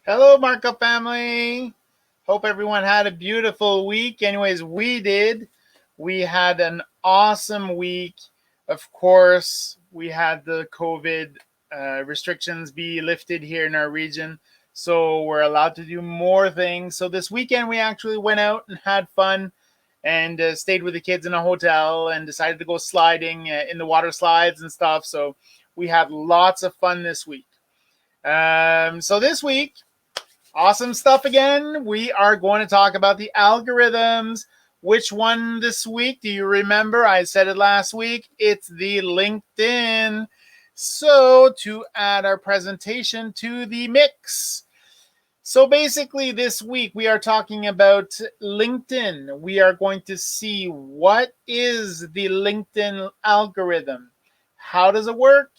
Hello, Markup family. Hope everyone had a beautiful week. Anyways, we did. We had an awesome week. Of course, we had the COVID restrictions be lifted here in our region. So we're allowed to do more things. So this weekend, we actually went out and had fun and stayed with the kids in a hotel and decided to go sliding in the water slides and stuff. So we had lots of fun this week. So this week, awesome stuff again. We are going to talk about the algorithms. Which one this week? Do you remember? I said it last week. It's the LinkedIn. So, to add our presentation to the mix. So, basically, this week we are talking about LinkedIn. We are going to see what is the LinkedIn algorithm. How does it work?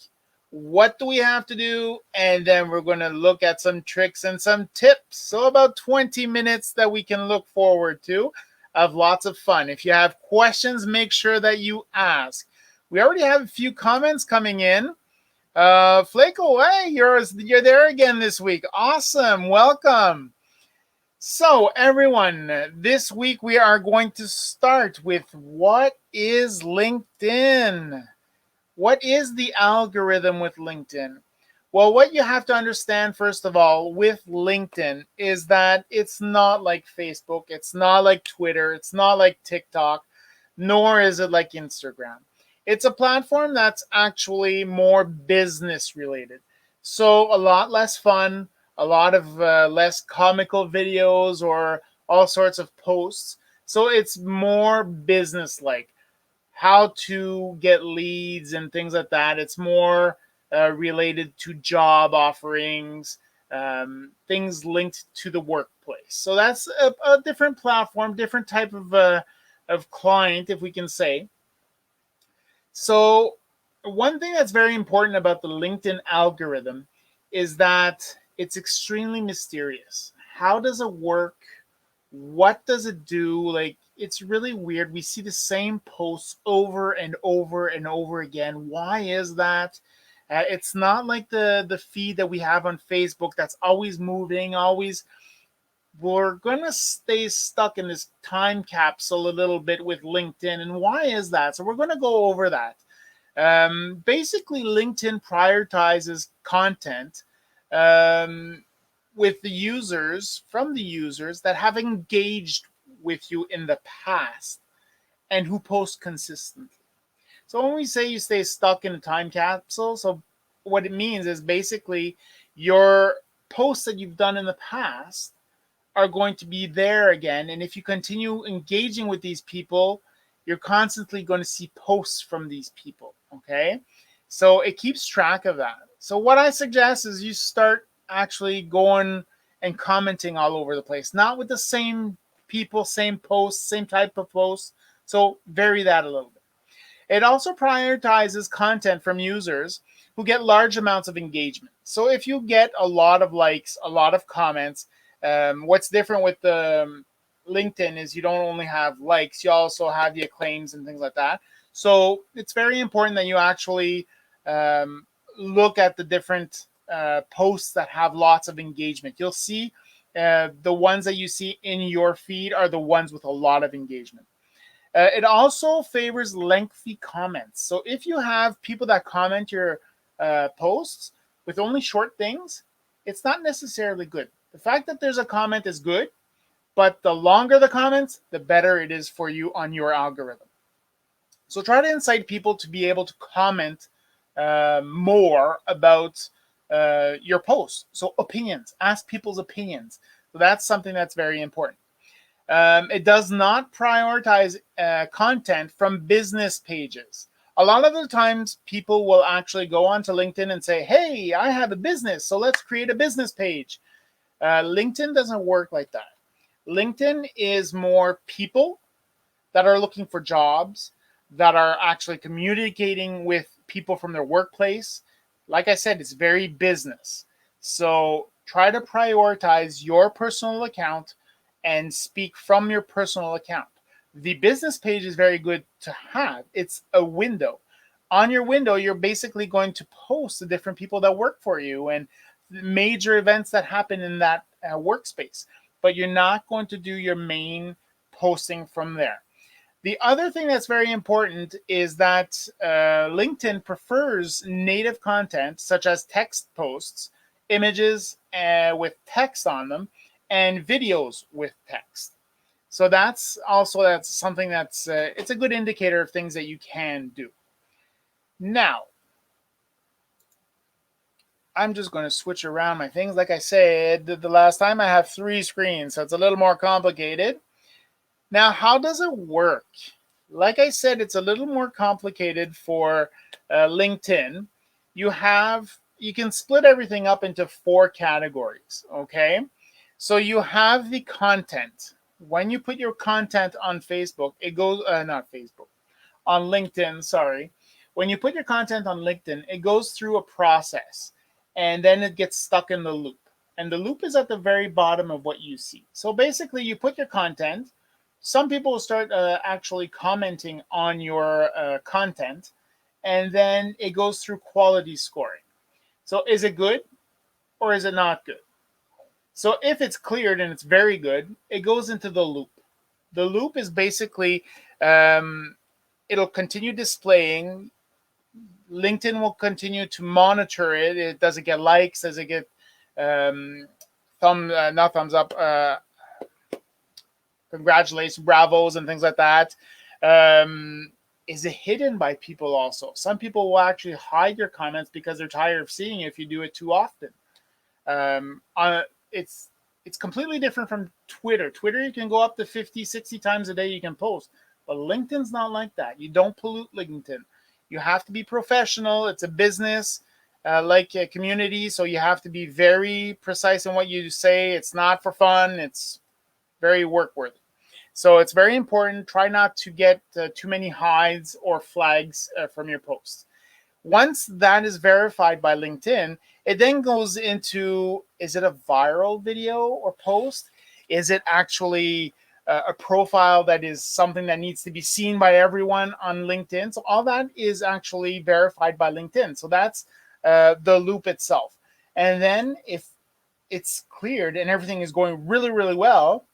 What do we have to do? And then we're going to look at some tricks and some tips. So, about 20 minutes that we can look forward to of lots of fun. If you have questions, make sure that you ask. We already have a few comments coming in. Flaco, hey, you're there again this week. Awesome. Welcome. So, everyone, this week we are going to start with what is LinkedIn? What is the algorithm with LinkedIn? Well, what you have to understand, first of all, with LinkedIn is that it's not like Facebook, it's not like Twitter, it's not like TikTok, nor is it like Instagram. It's a platform that's actually more business related. So, a lot less fun, a lot of less comical videos or all sorts of posts. So, it's more business like how to get leads and things like that. It's more related to job offerings, things linked to the workplace. So that's a different platform, different type of client, if we can say. So one thing that's very important about the LinkedIn algorithm is that it's extremely mysterious. How does it work? What does it do? Like, it's really weird. We see the same posts over and over and over again. Why is that? It's not like the feed that we have on Facebook that's always moving, always. We're gonna stay stuck in this time capsule a little bit with LinkedIn, and why is that? So we're gonna go over that. Basically, LinkedIn prioritizes content um, with the users, from the users that have engaged with you in the past and who post consistently. So when we say you stay stuck in a time capsule, so what it means is basically your posts that you've done in the past are going to be there again. And if you continue engaging with these people, you're constantly going to see posts from these people. Okay. So it keeps track of that. So what I suggest is you start actually going and commenting all over the place, not with the same people, same posts, same type of posts. So vary that a little bit. It also prioritizes content from users who get large amounts of engagement. So if you get a lot of likes, a lot of comments, what's different with the LinkedIn is you don't only have likes, you also have the acclaims and things like that. So it's very important that you actually um, look at the different posts that have lots of engagement. You'll see the ones that you see in your feed are the ones with a lot of engagement. It also favors lengthy comments. So if you have people that comment your posts with only short things, it's not necessarily good. The fact that there's a comment is good, but the longer the comments, the better it is for you on your algorithm. So try to incite people to be able to comment more about your posts. So opinions, ask people's opinions. So that's something that's very important. It does not prioritize content from business pages. A lot of the times, people will actually go onto LinkedIn and say, "Hey, I have a business, so let's create a business page." LinkedIn doesn't work like that. LinkedIn is more people that are looking for jobs, that are actually communicating with people from their workplace. Like I said, it's very business. So try to prioritize your personal account and speak from your personal account. The business page is very good to have. It's a window. On your window, you're basically going to post the different people that work for you and major events that happen in that workspace, but you're not going to do your main posting from there. The other thing that's very important is that LinkedIn prefers native content such as text posts, images with text on them, and videos with text. So that's something that's it's a good indicator of things that you can do. Now, I'm just going to switch around my things. Like I said the last time, I have 3 screens, so it's a little more complicated. Now, how does it work? Like I said, it's a little more complicated for LinkedIn. You can split everything up into 4 categories, okay? So you have the content. When you put your content on Facebook, it goes, not Facebook, on LinkedIn, sorry. When you put your content on LinkedIn, it goes through a process and then it gets stuck in the loop. And the loop is at the very bottom of what you see. So basically, you put your content. Some people will start actually commenting on your content, and then it goes through quality scoring. So is it good or is it not good? So if it's cleared and it's very good, it goes into the loop. The loop is basically it'll continue displaying. LinkedIn will continue to monitor it. Does it get likes? Does it get not thumbs up, congratulations, bravos, and things like that? Is it hidden by people also? Some people will actually hide your comments because they're tired of seeing it if you do it too often. It's completely different from Twitter. Twitter, you can go up to 50, 60 times a day you can post. But LinkedIn's not like that. You don't pollute LinkedIn. You have to be professional. It's a business, like a community, so you have to be very precise in what you say. It's not for fun. It's very work worthy. So it's very important. Try not to get too many hides or flags from your posts. Once that is verified by LinkedIn, it then goes into, is it a viral video or post? Is it actually a profile that is something that needs to be seen by everyone on LinkedIn? So all that is actually verified by LinkedIn. So that's the loop itself. And then if it's cleared and everything is going really, really well,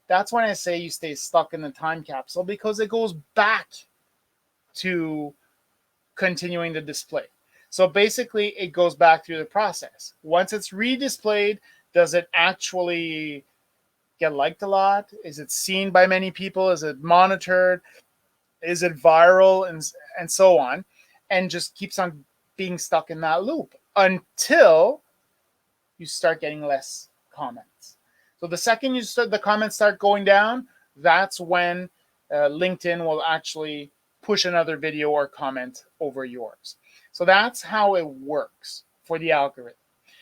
that's when I say you stay stuck in the time capsule, because it goes back to continuing the display. So basically, it goes back through the process. Once it's redisplayed, does it actually get liked a lot? Is it seen by many people? Is it monitored? Is it viral? And so on. And just keeps on being stuck in that loop until you start getting less comments. So the second the comments start going down, that's when LinkedIn will actually push another video or comment over yours. So that's how it works for the algorithm.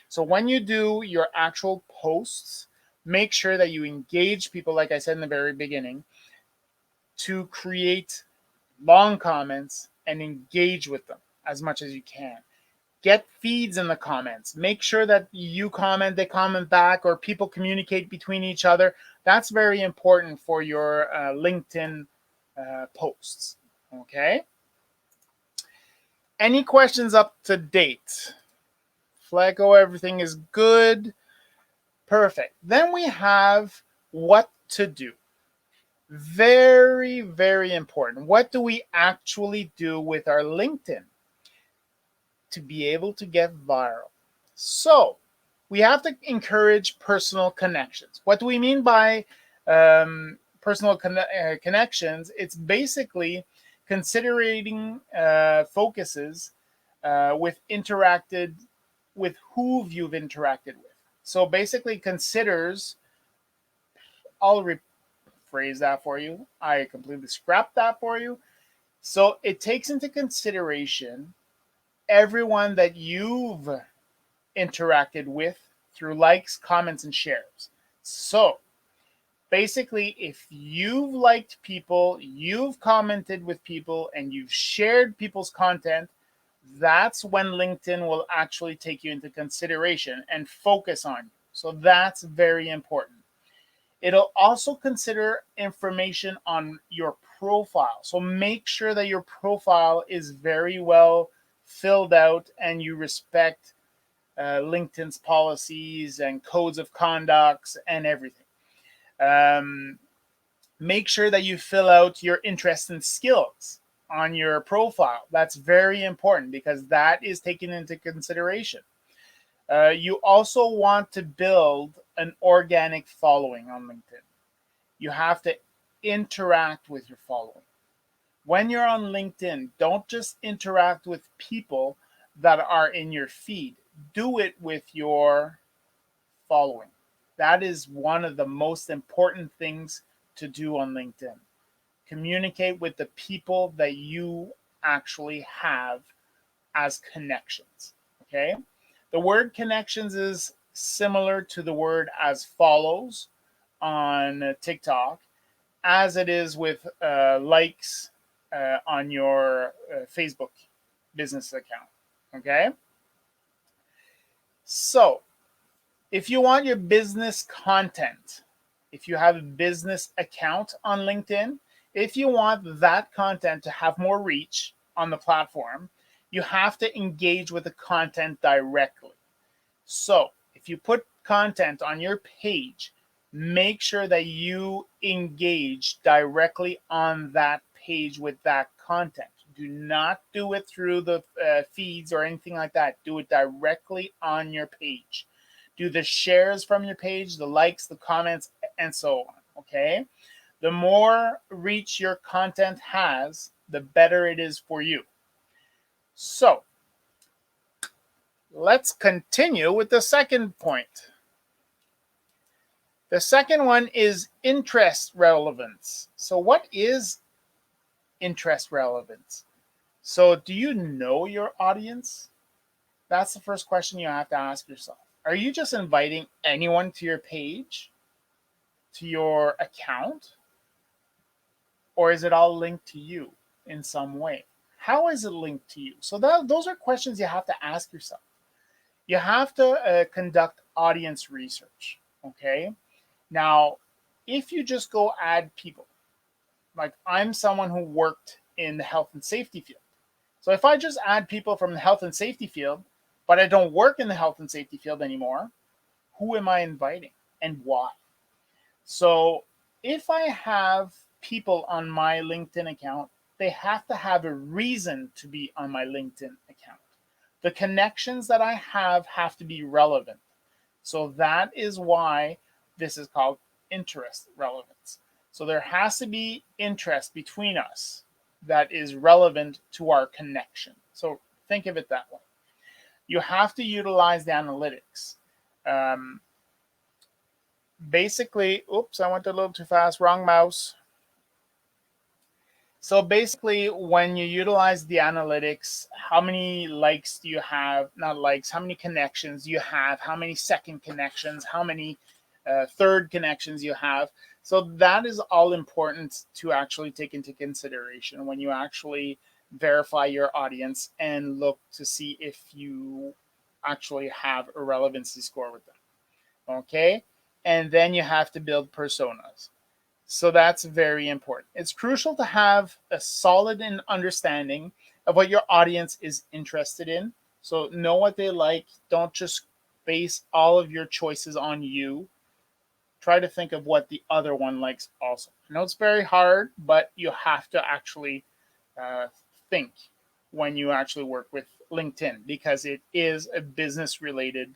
So when you do your actual posts, make sure that you engage people, like I said in the very beginning, to create long comments and engage with them as much as you can. Get feeds in the comments. Make sure that you comment, they comment back, or people communicate between each other. That's very important for your LinkedIn posts. Okay? Any questions up to date? Flaco, everything is good. Perfect. Then we have what to do. Very, very important. What do we actually do with our LinkedIn to be able to get viral? So we have to encourage personal connections. What do we mean by personal connections? It's basically considering focuses with who you've interacted with. So basically considers, I'll rephrase that for you. I completely scrapped that for you. So it takes into consideration everyone that you've interacted with through likes, comments, and shares. So basically, if you've liked people, you've commented with people, and you've shared people's content, that's when LinkedIn will actually take you into consideration and focus on you. So that's very important. It'll also consider information on your profile. So make sure that your profile is very well filled out and you respect LinkedIn's policies and codes of conducts and everything. Make sure that you fill out your interests and skills on your profile. That's very important because that is taken into consideration. You also want to build an organic following on LinkedIn. You have to interact with your following. When you're on LinkedIn, don't just interact with people that are in your feed. Do it with your following. That is one of the most important things to do on LinkedIn. Communicate with the people that you actually have as connections. Okay? The word connections is similar to the word as follows on TikTok, as it is with likes on your Facebook business account. Okay? So, if you want your business content, if you have a business account on LinkedIn, if you want that content to have more reach on the platform, you have to engage with the content directly. So if you put content on your page, make sure that you engage directly on that page with that content. Do not do it through the feeds or anything like that. Do it directly on your page. Do the shares from your page, the likes, the comments, and so on. Okay? The more reach your content has, the better it is for you. So, let's continue with the second point. The second one is interest relevance. So, what is interest relevance? So, do you know your audience? That's the first question you have to ask yourself. Are you just inviting anyone to your page, to your account? Or is it all linked to you in some way? How is it linked to you? So those are questions you have to ask yourself. You have to conduct audience research. Okay. Now, if you just go add people, like I'm someone who worked in the health and safety field. So if I just add people from the health and safety field, but I don't work in the health and safety field anymore, who am I inviting and why? So if I have people on my LinkedIn account, they have to have a reason to be on my LinkedIn account. The connections that I have to be relevant. So that is why this is called interest relevance. So there has to be interest between us that is relevant to our connection. So think of it that way. You have to utilize the analytics. Basically, oops, I went a little too fast, wrong mouse. So basically, when you utilize the analytics, how many likes do you have? Not likes, how many connections you have? How many second connections? How many third connections you have? So that is all important to actually take into consideration when you actually verify your audience and look to see if you actually have a relevancy score with them. Okay? And then you have to build personas. So that's very important. It's crucial to have a solid understanding of what your audience is interested in. So know what they like. Don't just base all of your choices on you. Try to think of what the other one likes also. I know it's very hard, but you have to actually think when you actually work with LinkedIn because it is a business related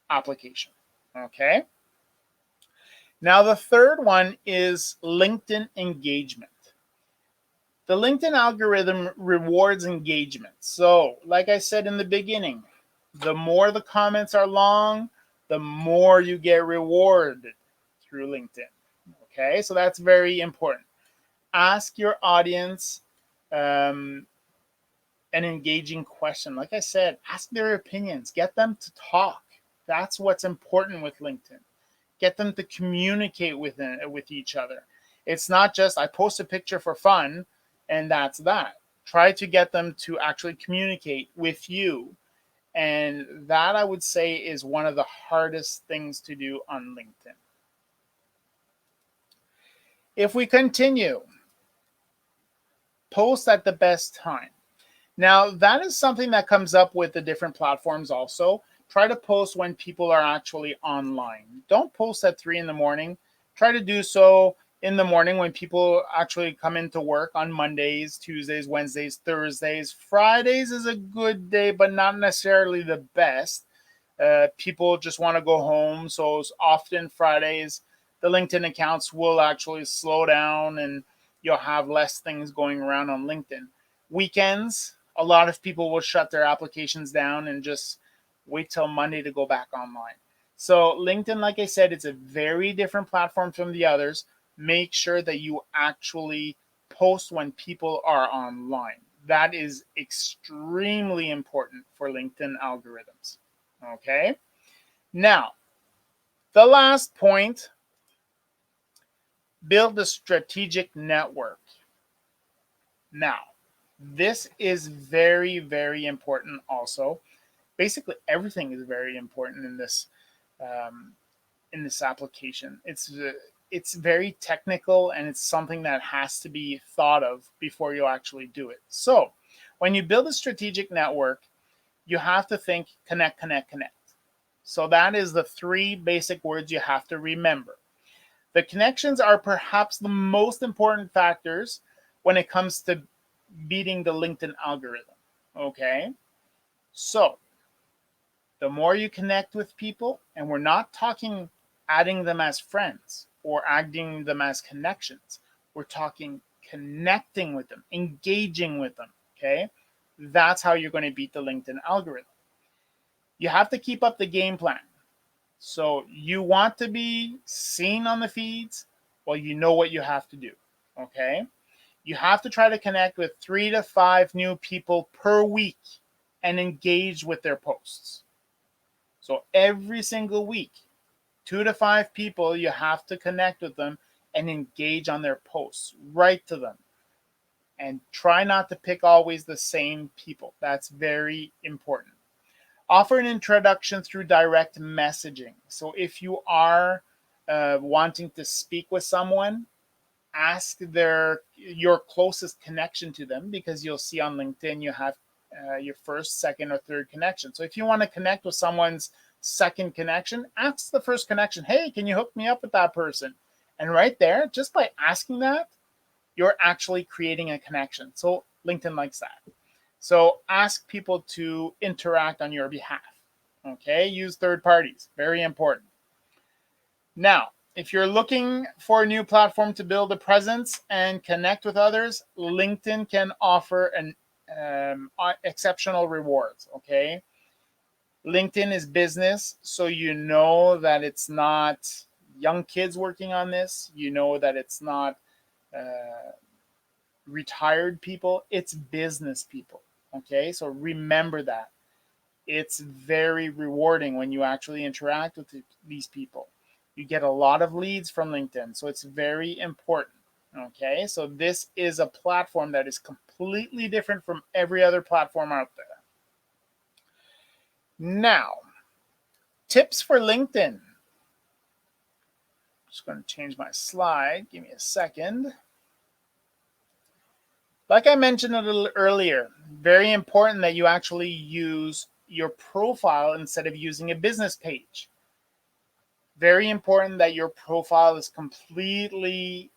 application. Okay. Now, the third one is LinkedIn engagement. The LinkedIn algorithm rewards engagement. So, like I said in the beginning, the more the comments are long, the more you get rewarded through LinkedIn. Okay, so that's very important. Ask your audience an engaging question. Like I said, ask their opinions, get them to talk. That's what's important with LinkedIn. Get them to communicate with each other. It's not just I post a picture for fun and that's that. Try to get them to actually communicate with you. And that I would say is one of the hardest things to do on LinkedIn. If we continue, post at the best time. Now, that is something that comes up with the different platforms also, try to post when people are actually online. Don't post at 3 in the morning. Try to do so in the morning when people actually come into work on Mondays, Tuesdays, Wednesdays, Thursdays. Fridays is a good day, but not necessarily the best. People just want to go home. So often Fridays, the LinkedIn accounts will actually slow down and you'll have less things going around on LinkedIn. Weekends, a lot of people will shut their applications down and just wait till Monday to go back online. So LinkedIn, like I said, it's a very different platform from the others. Make sure that you actually post when people are online. That is extremely important for LinkedIn algorithms. Okay. Now, the last point, build a strategic network. Now, this is very, very important also. Basically, everything is very important um, in this application. It's very technical and it's something that has to be thought of before you actually do it. So, when you build a strategic network, you have to think connect, connect, connect. So that is the three basic words you have to remember. The connections are perhaps the most important factors when it comes to beating the LinkedIn algorithm. Okay? So, the more you connect with people, and we're not talking adding them as friends or adding them as connections, we're talking connecting with them, engaging with them. Okay? That's how you're going to beat the LinkedIn algorithm. You have to keep up the game plan. So you want to be seen on the feeds? Well, you know what you have to do. Okay. You have to try to connect with 3 to 5 new people per week and engage with their posts. So every single week, 2 to 5 people, you have to connect with them and engage on their posts. Write to them. And try not to pick always the same people. That's very important. Offer an introduction through direct messaging. So if you are wanting to speak with someone, ask your closest connection to them, because you'll see on LinkedIn you have your first, second, or third connection. So if you want to connect with someone's second connection, ask the first connection, hey, can you hook me up with that person? And right there, just by asking that, you're actually creating a connection. So LinkedIn likes that. So ask people to interact on your behalf. Okay, use third parties. Very important. Now, if you're looking for a new platform to build a presence and connect with others, LinkedIn can offer an exceptional rewards. Okay, LinkedIn is business, so you know that it's not young kids working on this. You know that it's not retired people. It's business people. Okay, so remember that. It's very rewarding when you actually interact with these people. You get a lot of leads from LinkedIn, so it's very important. Okay, so this is a platform that is completely different from every other platform out there. Now, tips for LinkedIn. Just going to change my slide. Give me a second. Like I mentioned a little earlier, very important that you actually use your profile instead of using a business page. Very important that your profile is completely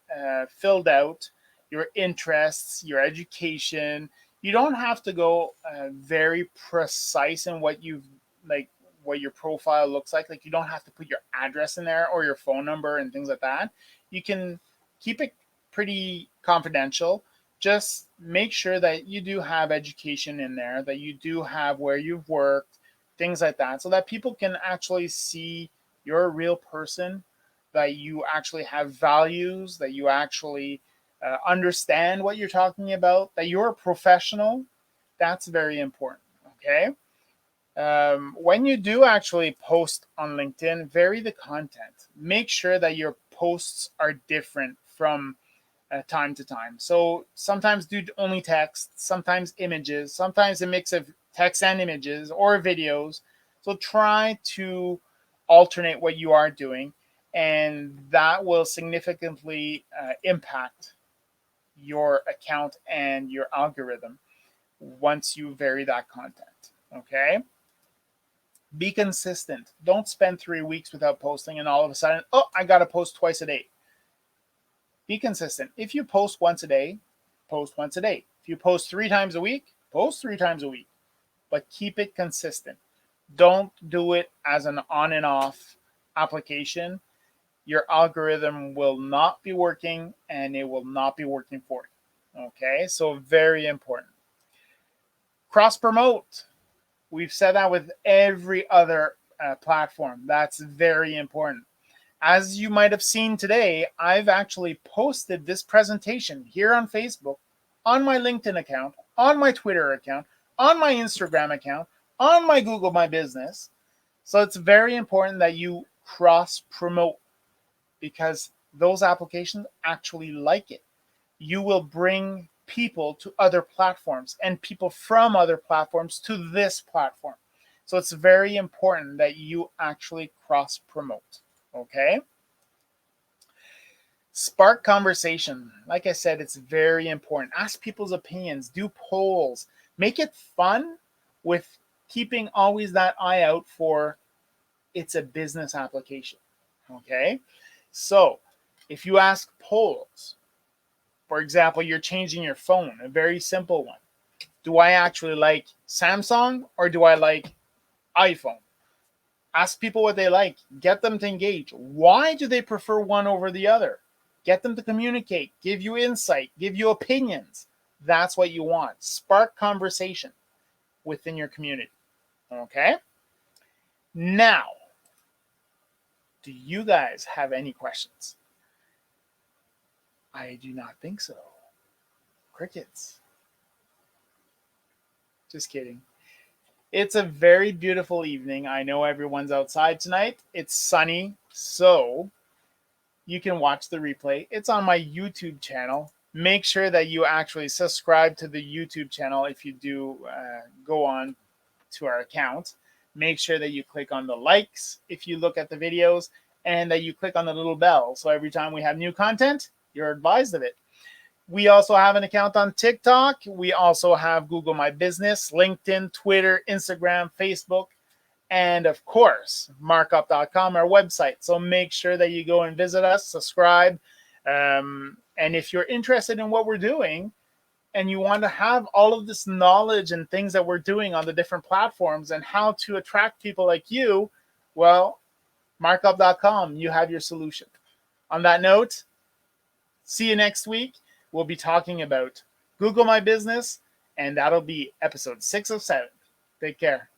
filled out, your interests, your education. You don't have to go very precise in what you've like what your profile looks like. Like you don't have to put your address in there or your phone number and things like that. You can keep it pretty confidential. Just make sure that you do have education in there, that you do have where you've worked, things like that, so that people can actually see you're a real person, that you actually have values, that you actually understand what you're talking about, that you're a professional. That's very important. Okay. When you do actually post on LinkedIn, vary the content. Make sure that your posts are different from time to time. So sometimes do only text, sometimes images, sometimes a mix of text and images or videos. So try to alternate what you are doing, and that will significantly impact your account and your algorithm once you vary that content. Okay. Be consistent. Don't spend 3 weeks without posting and all of a sudden, oh, I got to post twice a day. Be consistent. If you post once a day, post once a day. If you post 3 times a week, post 3 times a week, but keep it consistent. Don't do it as an on and off application. Your algorithm will not be working and it will not be working for you. Okay, so very important. Cross promote. We've said that with every other platform. That's very important. As you might have seen today, I've actually posted this presentation here on Facebook, on my LinkedIn account, on my Twitter account, on my Instagram account, on my Google My Business. So it's very important that you cross promote because those applications actually like it. You will bring people to other platforms and people from other platforms to this platform. So it's very important that you actually cross promote. Okay? Spark conversation. Like I said, it's very important. Ask people's opinions, do polls, make it fun with keeping always that eye out for it's a business application. Okay? So if you ask polls, for example, you're changing your phone, a very simple one. Do I actually like Samsung or do I like iPhone? Ask people what they like. Get them to engage. Why do they prefer one over the other? Get them to communicate, give you insight, give you opinions. That's what you want. Spark conversation within your community. Okay? Now, do you guys have any questions? I do not think so. Crickets. Just kidding. It's a very beautiful evening. I know everyone's outside tonight. It's sunny, so you can watch the replay. It's on my YouTube channel. Make sure that you actually subscribe to the YouTube channel if you do go on to our account. Make sure that you click on the likes if you look at the videos and that you click on the little bell. So every time we have new content, you're advised of it. We also have an account on TikTok. We also have Google My Business, LinkedIn, Twitter, Instagram, Facebook, and of course, markup.com, our website. So make sure that you go and visit us, subscribe. And if you're interested in what we're doing and you want to have all of this knowledge and things that we're doing on the different platforms and how to attract people like you, well, markup.com, you have your solution. On that note, see you next week. We'll be talking about Google My Business, and that'll be episode 6 of 7. Take care.